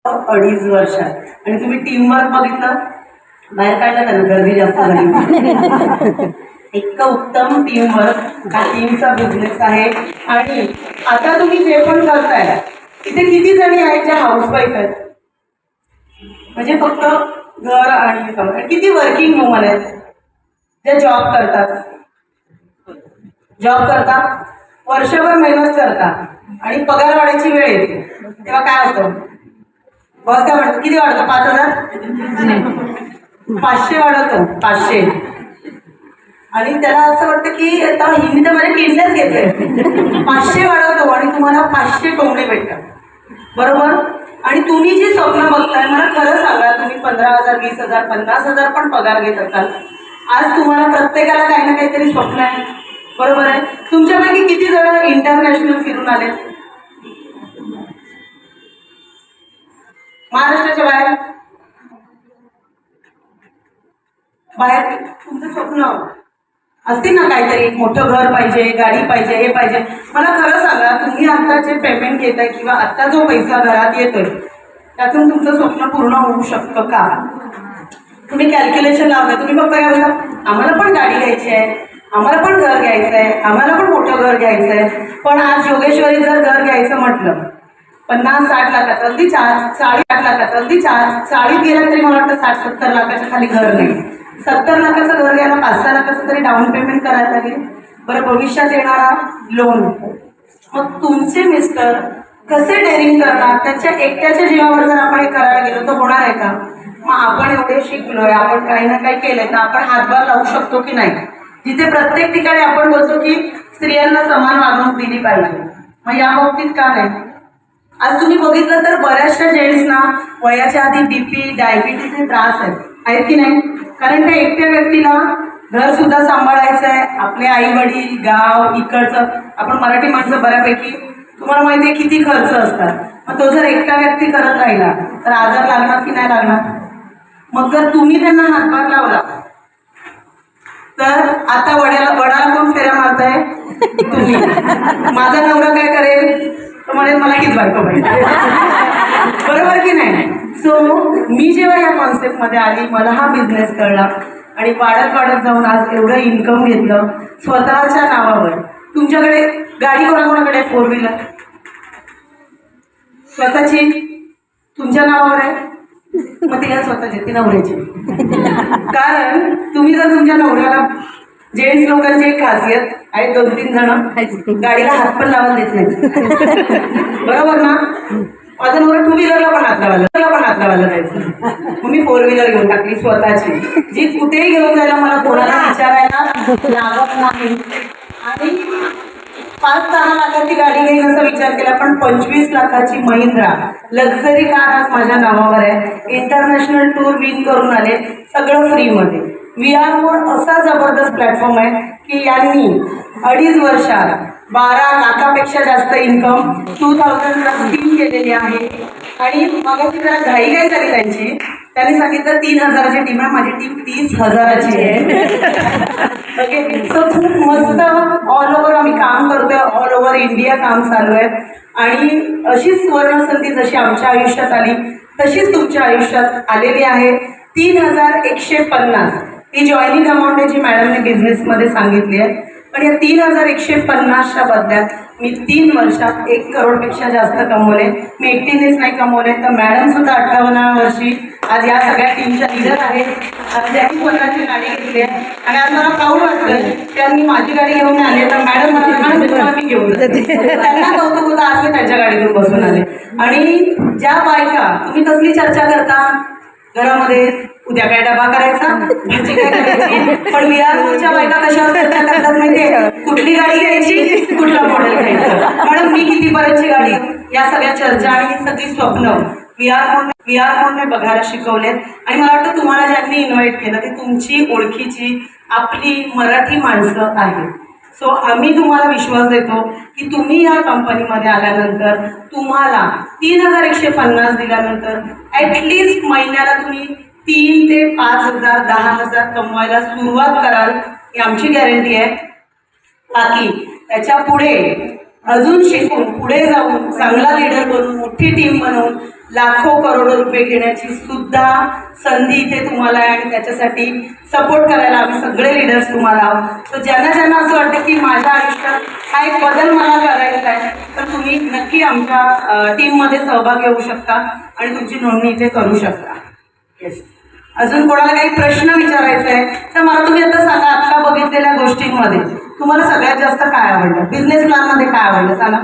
2.5 वर्षात आणि तुम्ही टीमवर्क बघितलं, बाहेर काढलं त्यांना गर्दी जास्त झाली. इतकं उत्तम टीमवर्क, हा टीमचा बिझनेस आहे. आणि आता तुम्ही जे पण करताय तिथे किती जणी आहेत ज्या हाऊसवाईफ आहेत, म्हणजे फक्त घर आणि किती वर्किंग वुमन आहेत ज्या जॉब करतात, वर्षभर मेहनत करतात आणि पगार वाढायची वेळ येते तेव्हा काय होतं, बॉस काय म्हणतो, किती वाढतं, 5,000 500 वाढवतो, 500. आणि त्याला असं वाटतं की आता हिने तर माझ्या किडनॅच घेतलंय, 500 वाढवतो आणि तुम्हाला 500 टोमणे भेटतात, बरोबर. आणि तुम्ही जी स्वप्न बघताय, मला खरं सांगा, तुम्ही 15,000 20,000 50,000 पण पगार घेत असाल, आज तुम्हाला प्रत्येकाला काही ना काहीतरी स्वप्न आहे, बरोबर आहे. तुमच्यापैकी किती जण इंटरनॅशनल फिरून आले, महाराष्ट्राच्या बाहेर तुमचं स्वप्न असतील ना, काहीतरी मोठं घर पाहिजे, गाडी पाहिजे, हे पाहिजे. मला खरं सांगा, तुम्ही आता जे पेमेंट घेताय किंवा आता जो पैसा घरात येतोय त्यातून तुमचं स्वप्न पूर्ण होऊ शकतं का? तुम्ही कॅल्क्युलेशन लावताय, तुम्ही फक्त काय बोलता, आम्हाला पण गाडी घ्यायची आहे, आम्हाला पण घर घ्यायचं आहे, आम्हाला पण मोठं घर घ्यायचं आहे. पण आज योगेश्वरी जर घर घ्यायचं म्हटलं 50-60 लाखाचं, अगदी 40 लाखाचं, अगदी 40 गेलं तरी मला वाटतं 60-70 लाखाच्या खाली घर नाही. 70 लाखाचं घर घ्यायला 5-6 लाखाचं तरी डाऊन पेमेंट करायला लागेल, बरं. भविष्यात येणारा लोन. मग तुमचे मिस्टर कसे डेअरिंग करणार, त्यांच्या एकट्याच्या जीवावर जर आपण हे करायला गेलो तर होणार आहे का? मग आपण एवढे शिकलोय, आपण काही ना काही केलंय, तर आपण हातभार लावू शकतो की नाही? जिथे प्रत्येक ठिकाणी आपण बोलतो की स्त्रियांना समान वागणूक दिली पाहिजे, मग या बाबतीत का नाही? आज तुम्ही बघितलं तर बऱ्याचशा जेंट्सना वयाच्या आधी बीपी, डायबिटीसचे त्रास आहेत की नाही? कारण त्या एकट्या व्यक्तीला घर सुद्धा सांभाळायचं आहे, आपले आई वडील, गाव, इकडचं, आपण मराठी माणसं बऱ्यापैकी, तुम्हाला माहिती आहे किती खर्च असतात. मग तो जर एकटा व्यक्ती करत राहिला तर आजार लागणार की नाही लागणार? मग जर तुम्ही त्यांना हातभार लावला तर आता वडाला कोण फेऱ्या मारताय, तुम्ही. माझा नवरा काय करेल, तो म्हणेल मला हीच बायको पाहिजे, बरोबर की नाही? सो मी जेव्हा या कॉन्सेप्टमध्ये आली, मला हा बिझनेस कळला आणि वाढत जाऊन आज एवढं इन्कम घेतलं स्वतःच्या नावावर. तुमच्याकडे गाडी कोणाकोणाकडे 4 व्हीलर स्वतःची तुमच्या नावावर आहे, मग तिला स्वतःची, ती नवऱ्याची. कारण तुम्ही जर तुमच्या नवऱ्याला, जेंट्स लोकांची एक खासियत आहे, 2-3 जण गाडीला हात पण लावायला देत नाही, बरोबर ना? माझा नवरा 2 व्हीलरला पण हात लावायला जायचं, मग मी 4 व्हीलर घेऊन टाकली स्वतःची, जी कुठेही घेऊन जायला मला कोणाला विचारायला लागत नाही. आणि 5-6 लाखाची गाडी घेईन असा विचार केला, पण 25 लाखाची महिंद्रा लक्झरी कार आज माझ्या नावावर आहे. इंटरनॅशनल टूर विन करून आले, सगळं फ्रीमध्ये. VR मोड असा जबरदस्त प्लॅटफॉर्म आहे की यांनी 2.5 वर्षात 12 लाखापेक्षा जास्त इन्कम 2000 टीम केलेली आहे. आणि मगाशी जरा घाई झाली त्यांची, त्यांनी सांगितलं 3,000ची टीम आहे, माझी टीम 30,000ची आहे. ओके, सो खूप मस्त ऑल ओव्हर आम्ही काम करतोय, ऑल ओव्हर इंडिया काम चालू आहे. आणि अशीच सुवर्ण संधी जशी आमच्या आयुष्यात आली तशीच तुमच्या आयुष्यात आलेली आहे. 3,150 ही जॉईनिंग अमाऊंट आहे जी मॅडमने बिझनेसमध्ये सांगितली आहे. पण या 3,150च्या बदल्यात मी 3 वर्षात 1 करोडपेक्षा जास्त कमवले. मी एकटीनेच नाही कमवले, तर मॅडम सुद्धा 58व्या वर्षी आज या सगळ्या टीमच्या लिडर आहेत. आज त्यांनी स्वतःची गाडी घेतली आहे आणि आज मला प्राऊड वाटतं की मी माझी गाडी घेऊन आले, तर मॅडम मला मी घेऊन त्यांना कौतुक होतं, आज मी त्यांच्या गाडीतून बसून आले. आणि ज्या बायका तुम्ही कसली चर्चा करता घरामध्ये, उद्या काय डबा करायचा, भाजी काय करायची, पण विरारच्या बायका कशावर चर्चा करतात माहितीये, कुठली गाडी घ्यायची, कुठला मॉडेल घ्यायचं, मॅडम मी कितीपर्यंतची गाडी, या सगळ्या चर्चा आणि ही सगळी स्वप्न VR मोडने बघायला शिकवलेत. आणि मला वाटतं तुम्हाला ज्यांनी इन्व्हाइट केलं ते तुमची ओळखीची आपली मराठी माणसं आहेत. सो आम्ही तुम्हाला विश्वास देतो की तुम्ही या कंपनीमध्ये आल्यानंतर तुम्हाला 3,150 दिल्यानंतर ॲटलिस्ट महिन्याला तुम्ही 3 ते 5,000 10,000 कमवायला सुरुवात कराल, ही आमची गॅरंटी आहे. बाकी त्याच्या पुढे अजून शिकून पुढे जाऊन चांगला लीडर बनून मोठी टीम बनवून लाखो करोडो रुपये घेण्याची सुद्धा संधी इथे तुम्हाला आहे आणि त्याच्यासाठी सपोर्ट करायला आम्ही सगळे लीडर्स तुम्हाला आहोत. तर ज्यांना ज्यांना असं वाटतं की माझ्या आयुष्यात हा एक बदल मला करायचा आहे तर तुम्ही नक्की आमच्या टीममध्ये सहभाग घेऊ शकता आणि तुमची नोंदणी इथे करू शकता. येस. अजून कोणाला काही प्रश्न विचारायचा आहे तर मला तुम्ही आता सांगा, आत्ता बघितलेल्या गोष्टींमध्ये तुम्हाला सगळ्यात जास्त काय आवडलं, बिझनेस प्लॅनमध्ये काय आवडलं सांगा.